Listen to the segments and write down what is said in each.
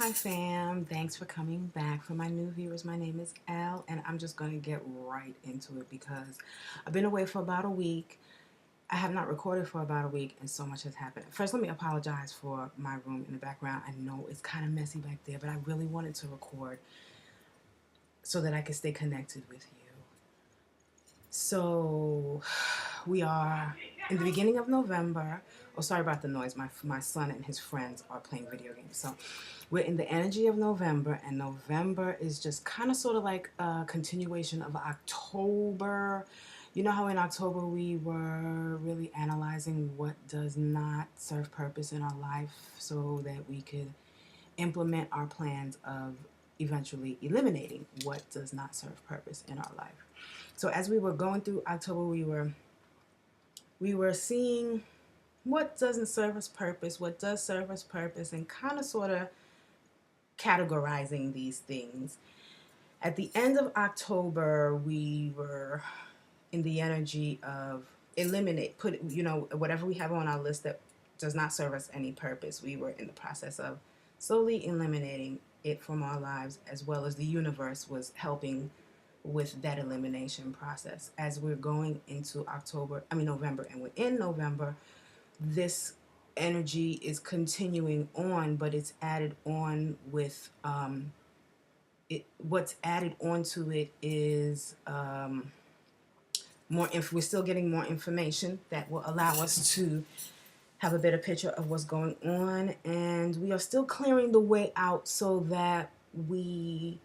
Hi fam, thanks for coming back. For my new viewers, my name is Elle and I'm just going to get right into it because I've been away for about a week. I have not recorded for about a week and so much has happened. First, let me apologize for my room in the background. I know it's kind of messy back there, but I really wanted to record so that I could stay connected with you. So we are in the beginning of November. Oh, sorry about the noise. My son and his friends are playing video games. So we're in the energy of November, and November is just kind of sort of like a continuation of October. You know how in October we were really analyzing what does not serve purpose in our life so that we could implement our plans of eventually eliminating what does not serve purpose in our life. So as we were going through October, we were seeing what doesn't serve us purpose, what does serve us purpose, and kind of sort of categorizing these things. At the end of October, we were in the energy of whatever we have on our list that does not serve us any purpose. We were in the process of slowly eliminating it from our lives, as well as the universe was helping with that elimination process. As we're going into November, and we're in November, this energy is continuing on, but it's added on with what's added onto it is we're still getting more information that will allow us to have a better picture of what's going on, and we are still clearing the way out so that we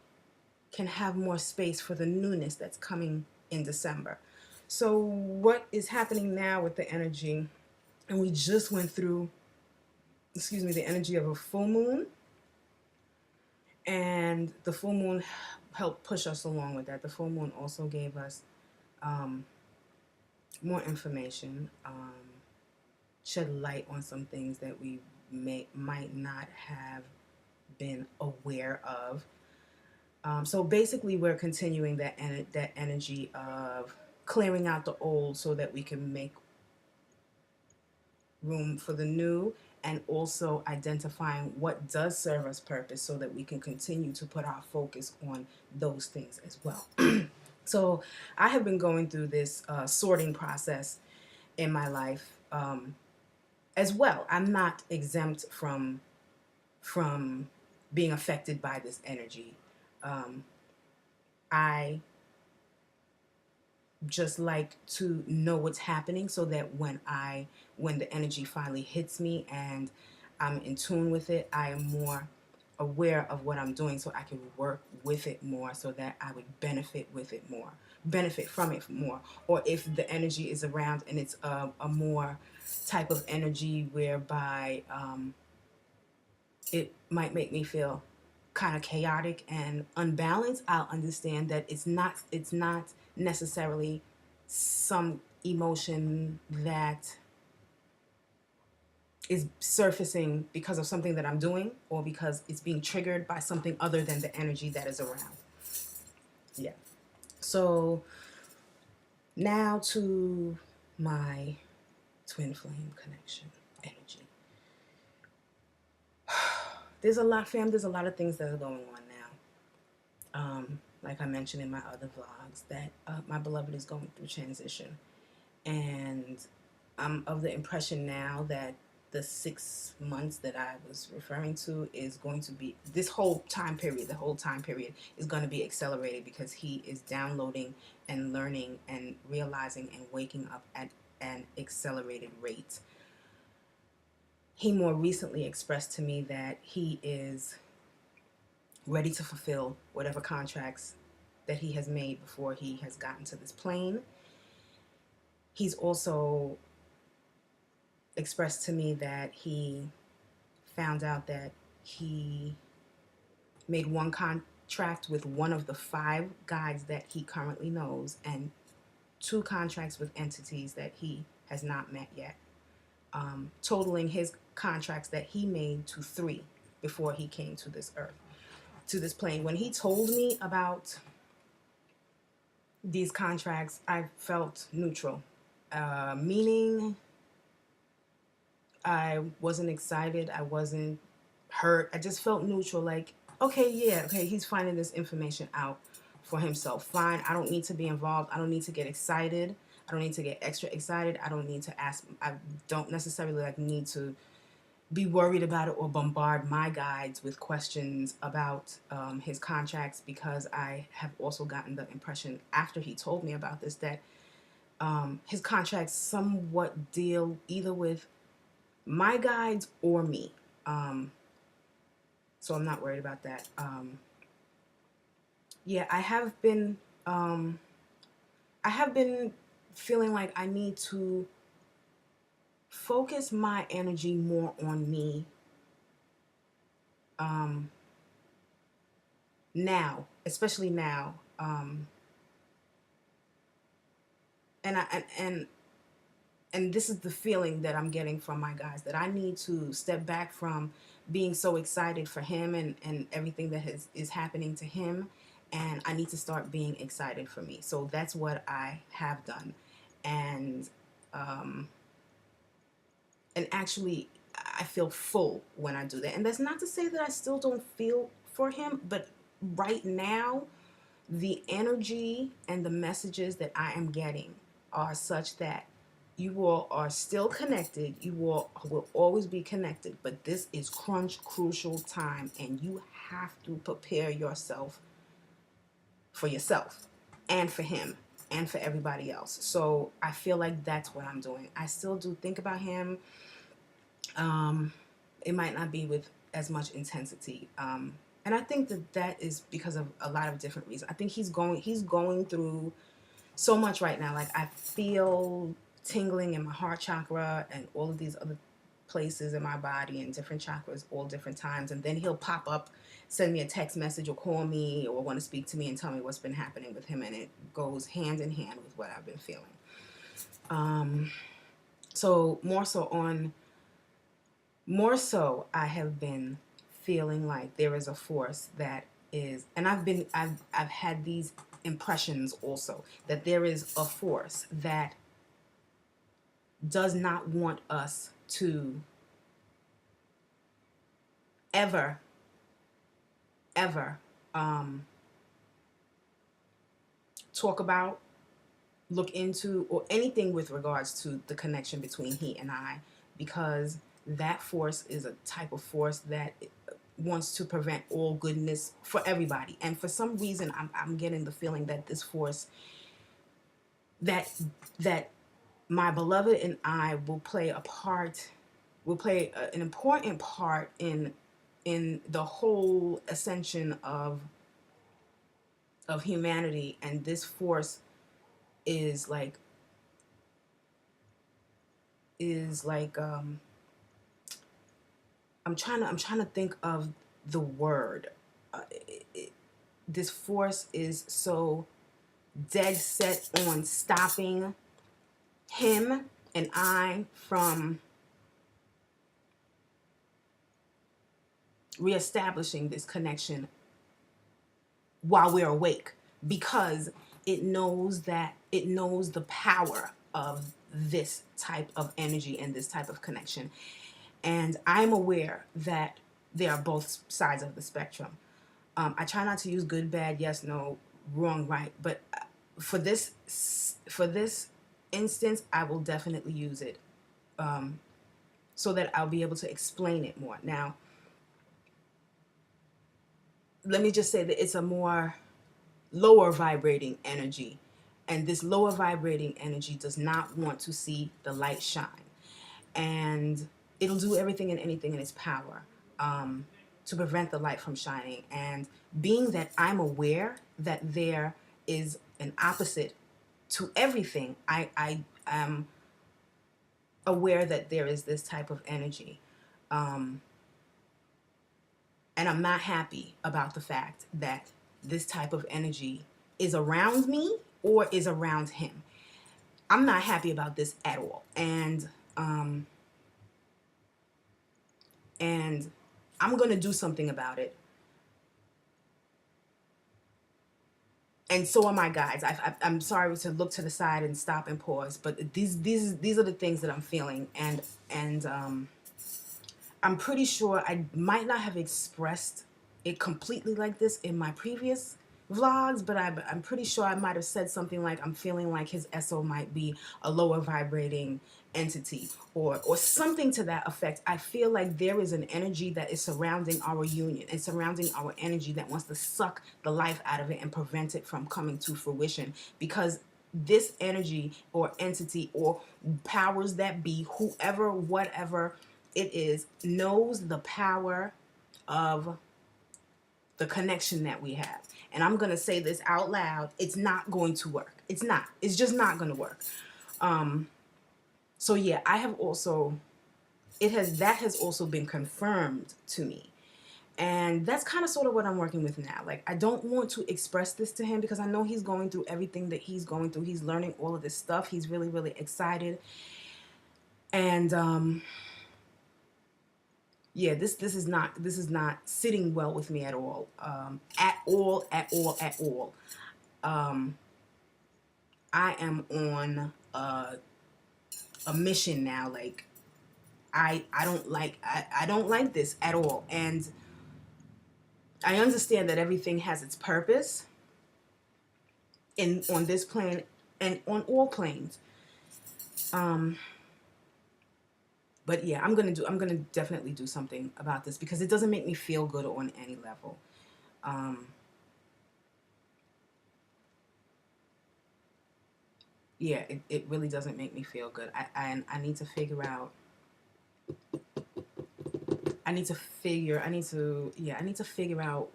can have more space for the newness that's coming in December. So what is happening now with the energy, and we just went through, the energy of a full moon, and the full moon helped push us along with that. The full moon also gave us more information, shed light on some things that we might not have been aware of. So basically, we're continuing that energy of clearing out the old so that we can make room for the new, and also identifying what does serve us purpose so that we can continue to put our focus on those things as well. So I have been going through this sorting process in my life as well. I'm not exempt from being affected by this energy. I just like to know what's happening so that when the energy finally hits me and I'm in tune with it, I am more aware of what I'm doing so I can work with it more so that I would benefit from it more. Or if the energy is around and it's a more type of energy whereby it might make me feel kind of chaotic and unbalanced, I'll understand that it's not necessarily some emotion that is surfacing because of something that I'm doing or because it's being triggered by something other than the energy that is around. Yeah. So now to my twin flame connection energy. There's a lot, fam. There's a lot of things that are going on now. Like I mentioned in my other vlogs, that my beloved is going through transition. And I'm of the impression now that the 6 months that I was referring to is going to be, the whole time period is going to be accelerated because he is downloading and learning and realizing and waking up at an accelerated rate. He more recently expressed to me that he is ready to fulfill whatever contracts that he has made before he has gotten to this plane. He's also expressed to me that he found out that he made one contract with one of the 5 guides that he currently knows and 2 contracts with entities that he has not met yet, totaling his contracts that he made to 3 before he came to this earth, to this plane. When he told me about these contracts, I felt neutral, meaning I wasn't excited. I wasn't hurt. I just felt neutral, like, okay, yeah, okay, he's finding this information out for himself. Fine, I don't need to be involved. I don't need to get excited. I don't need to get extra excited. I don't need to ask. I don't necessarily like need to be worried about it or bombard my guides with questions about his contracts, because I have also gotten the impression after he told me about this that his contracts somewhat deal either with my guides or me. So I'm not worried about that. Yeah, I have been feeling like I need to focus my energy more on me now, especially now. And I and this is the feeling that I'm getting from my guys, that I need to step back from being so excited for him and everything that is happening to him, and I need to start being excited for me. So that's what I have done. And and actually I feel full when I do that. And that's not to say that I still don't feel for him, but right now the energy and the messages that I am getting are such that you all are still connected. You all will always be connected, but this is crunch crucial time, and you have to prepare yourself for yourself and for him and for everybody else. So I feel like that's what I'm doing. I still do think about him. It might not be with as much intensity. And I think that that is because of a lot of different reasons. I think he's going through so much right now. Like, I feel tingling in my heart chakra and all of these other places in my body and different chakras all different times. And then he'll pop up, send me a text message or call me or want to speak to me and tell me what's been happening with him. And it goes hand in hand with what I've been feeling. So I have been feeling like there is a force that is, and I've had these impressions also, that there is a force that does not want us to ever talk about, look into, or anything with regards to the connection between he and I, because that force is a type of force that wants to prevent all goodness for everybody. And for some reason, I'm getting the feeling that this force, that my beloved and I will play a part, will play an important part in the whole ascension of humanity. And this force is like I'm trying to think of the word. This force is so dead set on stopping him and I from reestablishing this connection while we're awake, because it knows the power of this type of energy and this type of connection. And I'm aware that there are both sides of the spectrum. I try not to use good, bad, yes, no, wrong, right, but for this instance, I will definitely use it, so that I'll be able to explain it more. Now, let me just say that it's a more lower vibrating energy, and this lower vibrating energy does not want to see the light shine, and it'll do everything and anything in its power to prevent the light from shining. And being that I'm aware that there is an opposite to everything, I am aware that there is this type of energy. And I'm not happy about the fact that this type of energy is around me or is around him. I'm not happy about this at all. And I'm going to do something about it. And so are my guides. I'm sorry to look to the side and stop and pause, but these are the things that I'm feeling, and I'm pretty sure I might not have expressed it completely like this in my previous vlogs, but I'm pretty sure I might have said something like I'm feeling like his SO might be a lower vibrating entity, or something to that effect. I feel like there is an energy that is surrounding our union and surrounding our energy that wants to suck the life out of it and prevent it from coming to fruition, because this energy or entity or powers that be, whoever, whatever it is, knows the power of the connection that we have. And I'm going to say this out loud. It's not going to work. It's not. It's just not going to work. So yeah, I have also, that has also been confirmed to me. And that's kind of sort of what I'm working with now. Like, I don't want to express this to him because I know he's going through everything that he's going through. He's learning all of this stuff. He's really, really excited. And yeah, this is not sitting well with me at all. At all. I am on a mission now. Like, I don't like this at all. And I understand that everything has its purpose on this plane and on all planes. But yeah, I'm gonna definitely do something about this because it doesn't make me feel good on any level. Yeah, it really doesn't make me feel good. I need to figure out. I need to figure out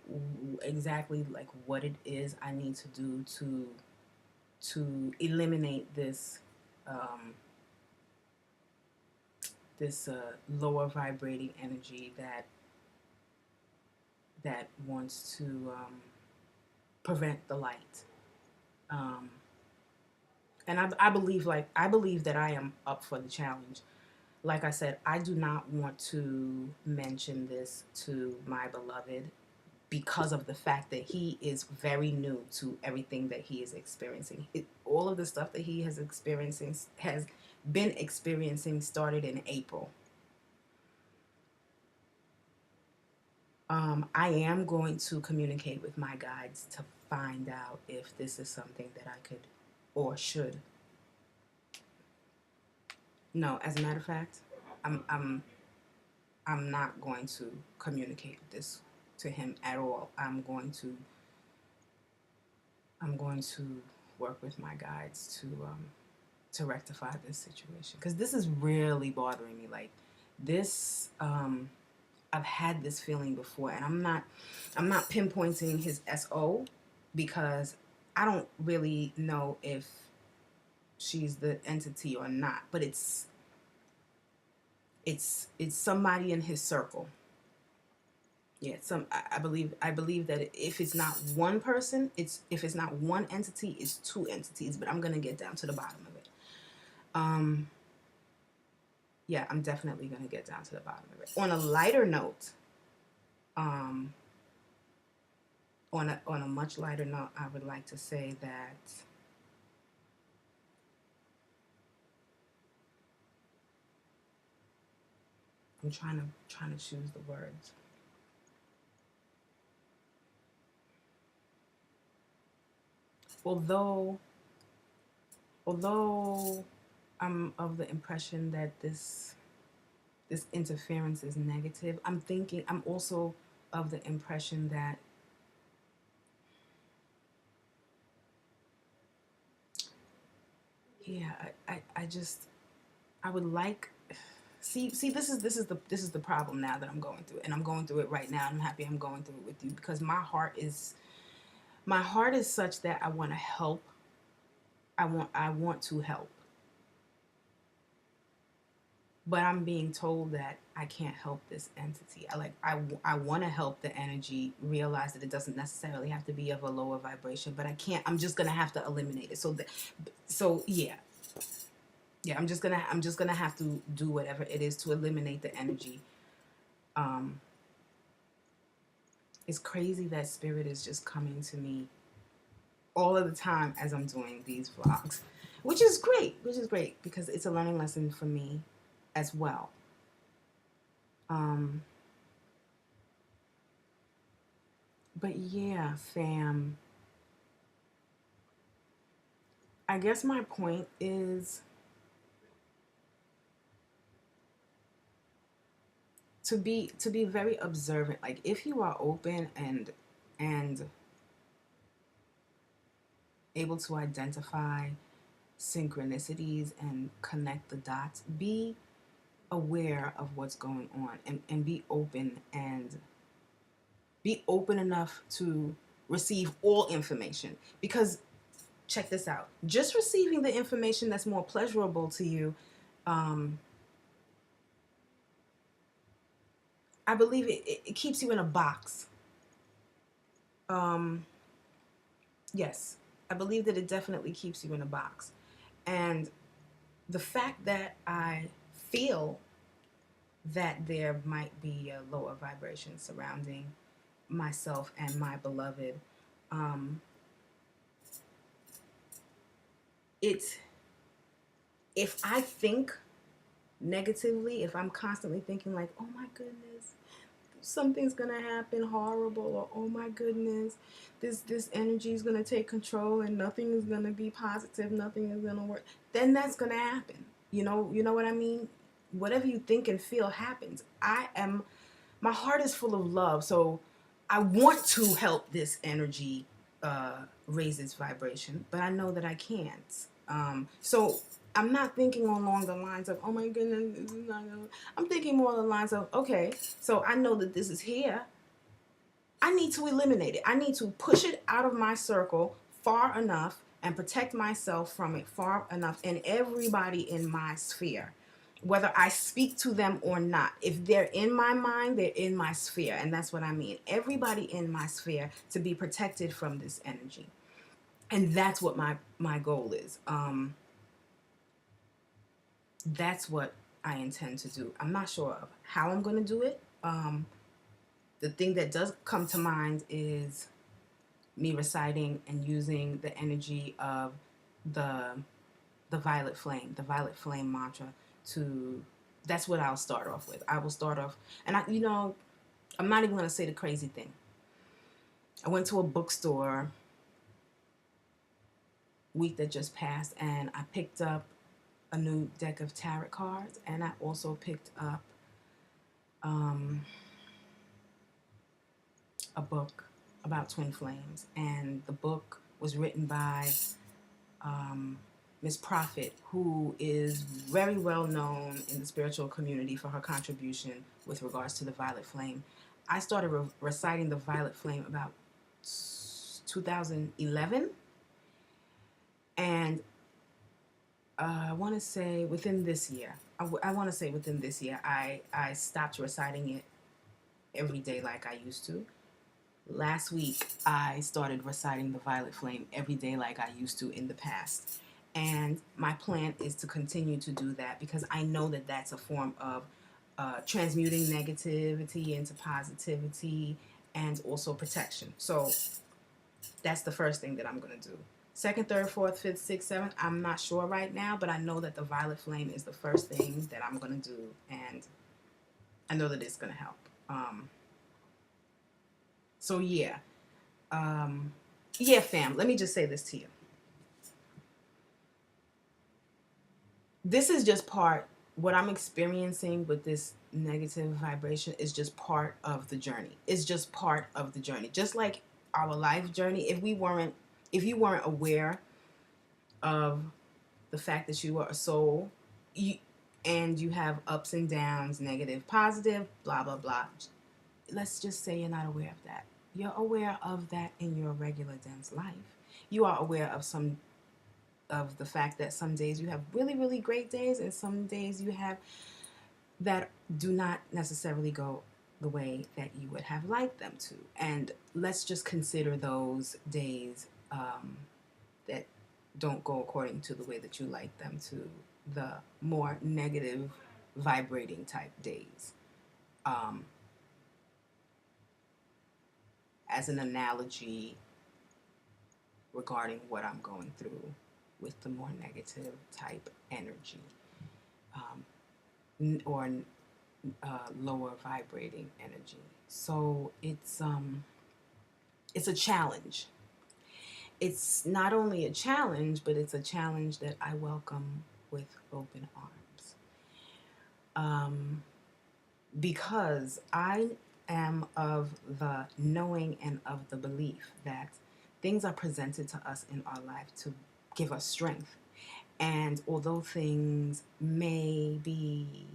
exactly like what it is I need to do to eliminate this lower vibrating energy that wants to prevent the light. And I believe that I am up for the challenge. Like I said, I do not want to mention this to my beloved because of the fact that he is very new to everything that he is experiencing. All of the stuff that he has been experiencing started in April. I am going to communicate with my guides to find out if this is something that I could or should. No, as a matter of fact, I'm not going to communicate this to him at all. I'm going to work with my guides to rectify this situation, because this is really bothering me. Like, this, I've had this feeling before, and I'm not pinpointing his SO because I don't really know if she's the entity or not, but it's somebody in his circle. Yeah, I believe that if it's not one person, if it's not one entity, it's two entities. But I'm gonna get down to the bottom of it. Yeah, I'm definitely gonna get down to the bottom of it. On a lighter note, on a much lighter note, I would like to say that I'm trying to choose the words. Although I'm of the impression that this interference is negative, I'm also of the impression that yeah, I would like, see this is the problem now that I'm going through, and I'm going through it right now. I'm happy I'm going through it with you because my heart is such that I want to help. I want to help. But I'm being told that I can't help this entity. I want to help the energy realize that it doesn't necessarily have to be of a lower vibration, but I can't. I'm just gonna have to eliminate it. So yeah, I'm just gonna have to do whatever it is to eliminate the energy. It's crazy that spirit is just coming to me all of the time as I'm doing these vlogs, which is great because it's a learning lesson for me as well. Um, but yeah, fam, I guess my point is to be very observant. Like if you are open and able to identify synchronicities and connect the dots, be aware of what's going on, and be open enough to receive all information. Because check this out, just receiving the information that's more pleasurable to you, um, I believe it keeps you in a box. um, yes, I believe that it definitely keeps you in a box. And the fact that I feel that there might be a lower vibration surrounding myself and my beloved, um, it's if I think negatively, if I'm constantly thinking like, oh my goodness, something's gonna happen horrible, or oh my goodness, this energy is gonna take control and nothing is gonna be positive, nothing is gonna work, then that's gonna happen. You know what I mean? Whatever you think and feel happens. My heart is full of love, so I want to help this energy raise its vibration, but I know that I can't. So I'm not thinking along the lines of, oh my goodness, this is not gonna. I'm thinking more along the lines of, okay, so I know that this is here. I need to eliminate it. I need to push it out of my circle far enough and protect myself from it far enough, and everybody in my sphere, whether I speak to them or not. If they're in my mind, they're in my sphere. And that's what I mean. Everybody in my sphere to be protected from this energy. And that's what my goal is. That's what I intend to do. I'm not sure of how I'm going to do it. The thing that does come to mind is me reciting and using the energy of the violet flame mantra. To That's what I'll start off with. I will start off, and I'm not even going to say the crazy thing. I went to a bookstore week that just passed, and I picked up a new deck of tarot cards, and I also picked up a book about twin flames. And the book was written by Miss Prophet, who is very well known in the spiritual community for her contribution with regards to the violet flame. I started reciting the violet flame about 2011, and I want to say within this year. I want to say within this year, I stopped reciting it every day like I used to. Last week, I started reciting the violet flame every day like I used to in the past. And my plan is to continue to do that, because I know that that's a form of transmuting negativity into positivity and also protection. So that's the first thing that I'm going to do. Second, third, fourth, fifth, sixth, seventh, I'm not sure right now, but I know that the violet flame is the first thing that I'm going to do, and I know that it's going to help. So yeah. Yeah, fam, let me just say this to you. This is just what I'm experiencing with this negative vibration is just part of the journey. It's just part of the journey. Just like our life journey, if you weren't aware of the fact that you are a soul, and you have ups and downs, negative, positive, blah, blah, blah. Let's just say you're not aware of that. You're aware of that in your regular dense life. You are aware of the fact that some days you have really, really great days, and some days you have that do not necessarily go the way that you would have liked them to. And let's just consider those days that don't go according to the way that you like them to, the more negative vibrating type days. As an analogy regarding what I'm going through with the more negative type energy, or lower vibrating energy. So it's a challenge. It's not only a challenge, but it's a challenge that I welcome with open arms. Because I am of the knowing and of the belief that things are presented to us in our life to give us strength. And although things may be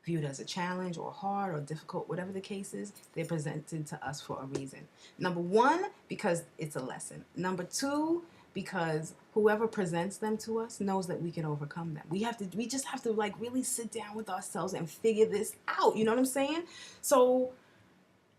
viewed as a challenge or hard or difficult, whatever the case is, they're presented to us for a reason. Number one, because it's a lesson. Number two, because whoever presents them to us knows that we can overcome them. We just have to like really sit down with ourselves and figure this out. You know what I'm saying? So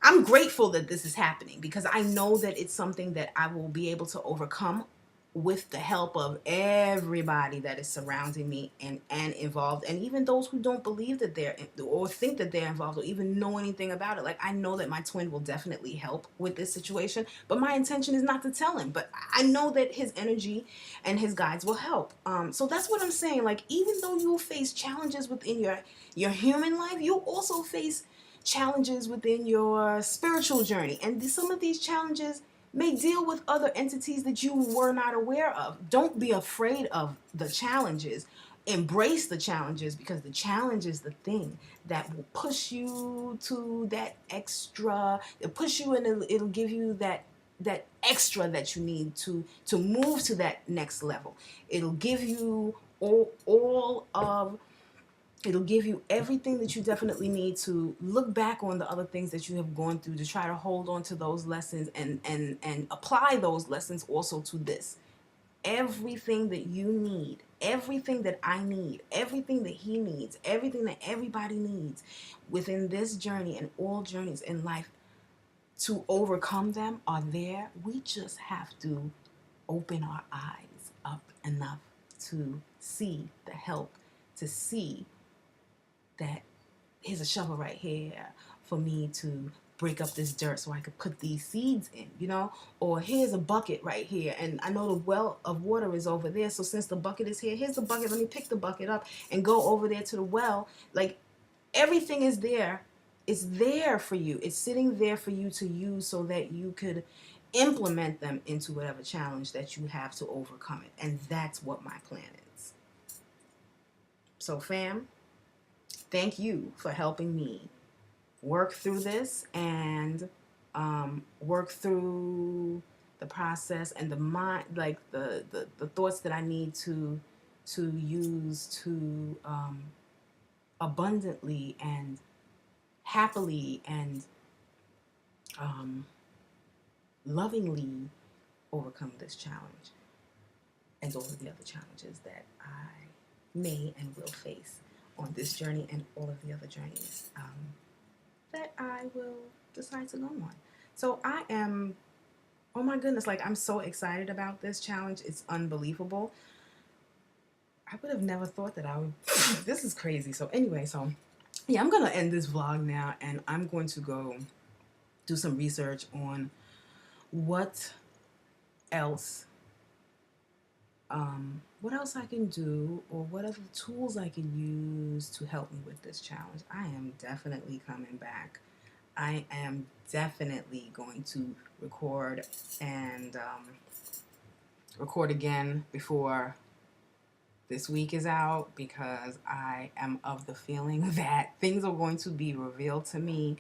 I'm grateful that this is happening because I know that it's something that I will be able to overcome with the help of everybody that is surrounding me and involved, and even those who don't believe that they're or think that they're involved or even know anything about it. Like, I know that my twin will definitely help with this situation, but my intention is not to tell him, but I know that his energy and his guides will help. So that's what I'm saying. Like, even though you'll face challenges within your human life, you'll also face challenges within your spiritual journey, and some of these challenges may deal with other entities that you were not aware of. Don't be afraid of the challenges. Embrace the challenges, because the challenge is the thing that will push you to that extra. It'll push you, and it'll give you that extra that you need to move to that next level. It'll give you all of it'll give you everything that you definitely need to look back on the other things that you have gone through, to try to hold on to those lessons and apply those lessons also to this. Everything that you need, everything that I need, everything that he needs, everything that everybody needs within this journey and all journeys in life to overcome them are there. We just have to open our eyes up enough to see the help, to see that here's a shovel right here for me to break up this dirt so I could put these seeds in, or here's a bucket right here, and I know the well of water is over there, so since the bucket is here, here's the bucket, let me pick the bucket up and go over there to the well. Like, everything is there. It's there for you. It's sitting there for you to use so that you could implement them into whatever challenge that you have to overcome it. And that's what my plan is. So, fam, thank you for helping me work through this and work through the process and the mind, like the thoughts that I need to use to abundantly and happily and lovingly overcome this challenge and all of the other challenges that I may and will face on this journey and all of the other journeys that I will decide to go on. So I am, oh my goodness, like, I'm so excited about this challenge. It's unbelievable. I would have never thought that I would. This is crazy. So anyway, yeah, I'm going to end this vlog now, and I'm going to go do some research on what else I can do, or what other tools I can use to help me with this challenge. I am definitely coming back. I am definitely going to record and record again before this week is out, because I am of the feeling that things are going to be revealed to me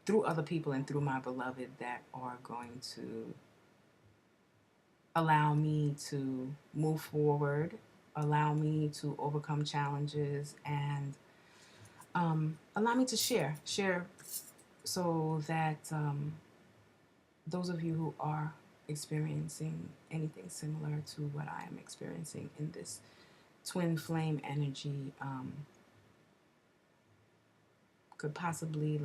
through other people and through my beloved that are going to allow me to move forward, allow me to overcome challenges, and allow me to share so that those of you who are experiencing anything similar to what I am experiencing in this twin flame energy could possibly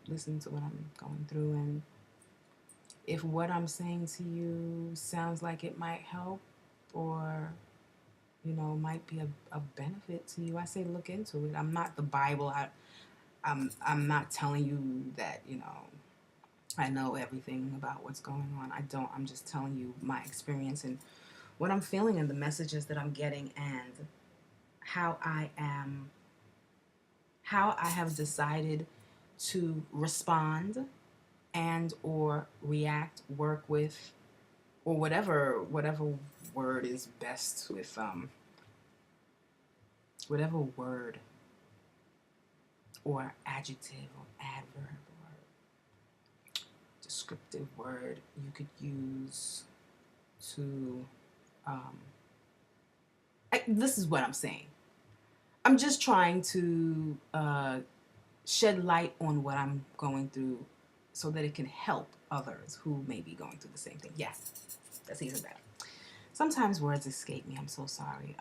listen to what I'm going through, and if what I'm saying to you sounds like it might help or might be a benefit to you, I say look into it. I'm not the Bible. I'm not telling you that I know everything about what's going on. I don't. I'm just telling you my experience and what I'm feeling and the messages that I'm getting and how I am how I have decided to respond and or react, work with, or whatever word is best with whatever word or adjective or adverb or descriptive word you could use to this is what I'm saying. I'm just trying to shed light on what I'm going through so that it can help others who may be going through the same thing. Yes, that's even better. Sometimes words escape me. I'm so sorry.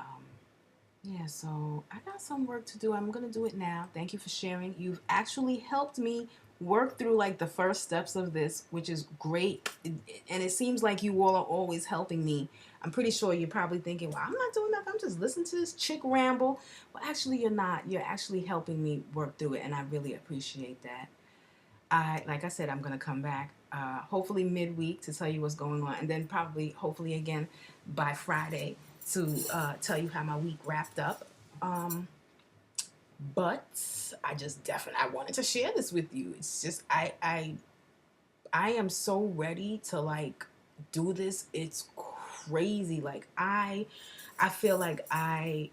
Yeah, so I got some work to do. I'm going to do it now. Thank you for sharing. You've actually helped me work through like the first steps of this, which is great. And it seems like you all are always helping me. I'm pretty sure you're probably thinking, well, I'm not doing nothing. I'm just listening to this chick ramble. Well, actually, you're not. You're actually helping me work through it, and I really appreciate that. Like I said, I'm going to come back hopefully midweek to tell you what's going on, and then probably, hopefully again by Friday to tell you how my week wrapped up. But I just definitely, I wanted to share this with you. It's just, I am so ready to like do this. It's crazy. Like I feel like I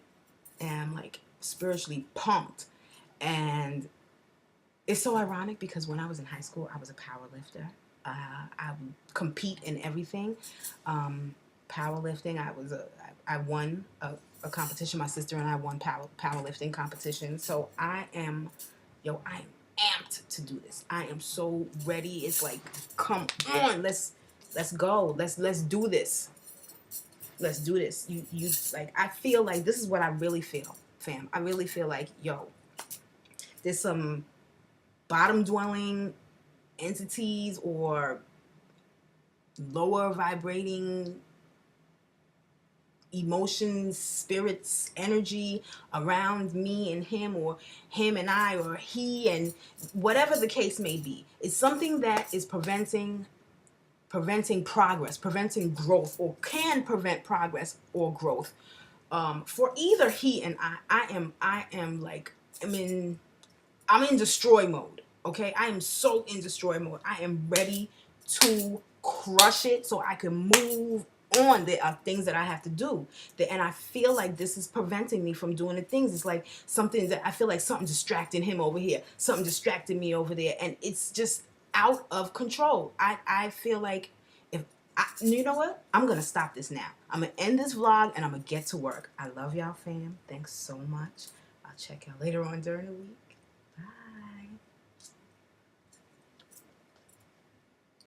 am like spiritually pumped. And it's so ironic because when I was in high school, I was a power lifter. I would compete in everything. Powerlifting, I won a competition. My sister and I won powerlifting competition. So I am amped to do this. I am so ready. It's like, come on, let's go. Let's do this. Let's do this. You like, I feel like this is what I really feel, fam. I really feel like, there's some bottom dwelling entities or lower vibrating emotions, spirits, energy around me and him, or him and I, or he and whatever the case may be. It's something that is preventing progress, preventing growth, or can prevent progress or growth for either he and I. I am like, I'm in destroy mode. Okay, I am so in destroy mode. I am ready to crush it so I can move on. There are things that I have to do, and I feel like this is preventing me from doing the things. It's like something that I feel like something distracting him over here, something distracting me over there, and it's just out of control. I feel like, you know what? I'm gonna stop this now. I'm gonna end this vlog and I'm gonna get to work. I love y'all, fam. Thanks so much. I'll check y'all later on during the week.